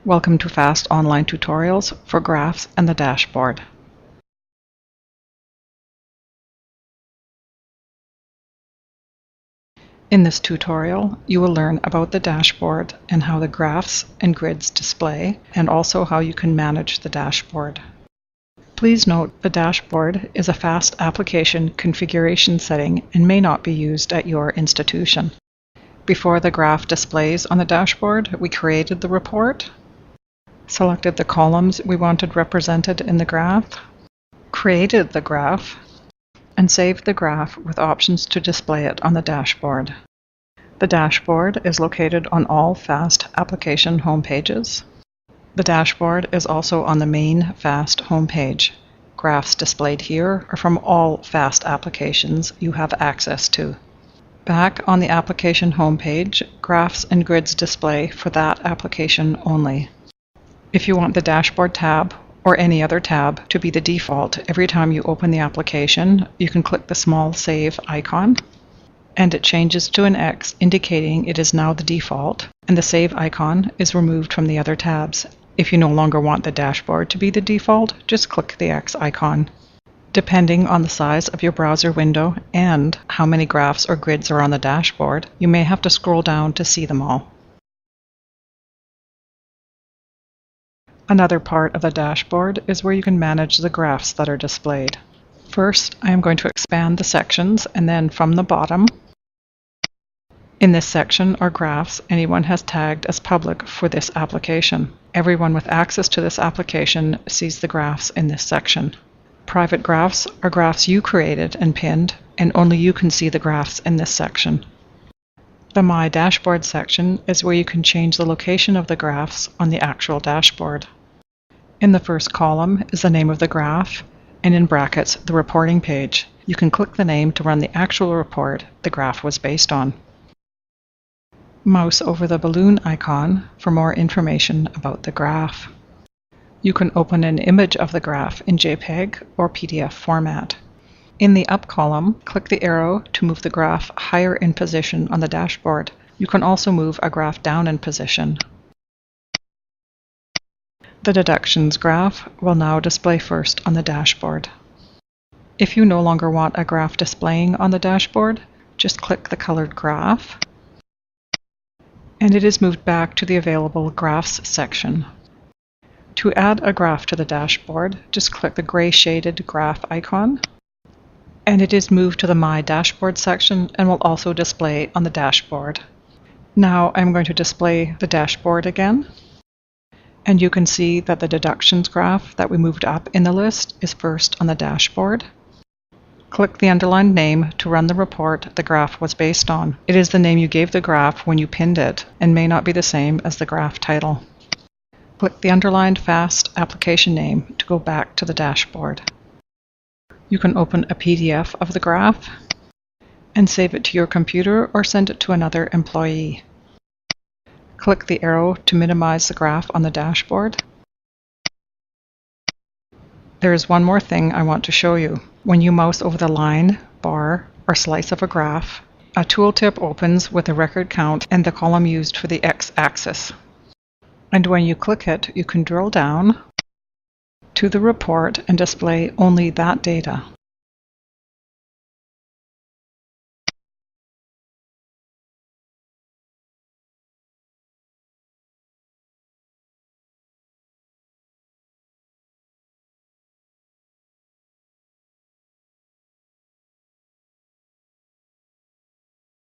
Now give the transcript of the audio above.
Welcome to fast online tutorials for graphs and the dashboard. In this tutorial, you will learn about the dashboard and how the graphs and grids display, and also how you can manage the dashboard. Please note the dashboard is a fast application configuration setting and may not be used at your institution. Before the graph displays on the dashboard, we created the report, selected the columns we wanted represented in the graph, created the graph, and saved the graph with options to display it on the dashboard. The dashboard is located on all FAST application homepages. The dashboard is also on the main FAST homepage. Graphs displayed here are from all FAST applications you have access to. Back on the application homepage, graphs and grids display for that application only. If you want the dashboard tab or any other tab to be the default every time you open the application, you can click the small save icon, and it changes to an X indicating it is now the default, and the save icon is removed from the other tabs. If you no longer want the dashboard to be the default, just click the X icon. Depending on the size of your browser window and how many graphs or grids are on the dashboard, you may have to scroll down to see them all. Another part of the dashboard is where you can manage the graphs that are displayed. First, I am going to expand the sections, and then from the bottom, in this section are graphs anyone has tagged as public for this application. Everyone with access to this application sees the graphs in this section. Private graphs are graphs you created and pinned, and only you can see the graphs in this section. The My Dashboard section is where you can change the location of the graphs on the actual dashboard. In the first column is the name of the graph, and in brackets, the reporting page. You can click the name to run the actual report the graph was based on. Mouse over the balloon icon for more information about the graph. You can open an image of the graph in JPEG or PDF format. In the Up column, click the arrow to move the graph higher in position on the dashboard. You can also move a graph down in position. The deductions graph will now display first on the dashboard. If you no longer want a graph displaying on the dashboard, just click the colored graph, and it is moved back to the available graphs section. To add a graph to the dashboard, just click the gray shaded graph icon, and it is moved to the My Dashboard section and will also display on the dashboard. Now I'm going to display the dashboard again, and you can see that the deductions graph that we moved up in the list is first on the dashboard. Click the underlined name to run the report the graph was based on. It is the name you gave the graph when you pinned it and may not be the same as the graph title. Click the underlined FAST application name to go back to the dashboard. You can open a PDF of the graph and save it to your computer or send it to another employee. Click the arrow to minimize the graph on the dashboard. There is one more thing I want to show you. When you mouse over the line, bar, or slice of a graph, a tooltip opens with a record count and the column used for the x-axis. And when you click it, you can drill down to the report and display only that data.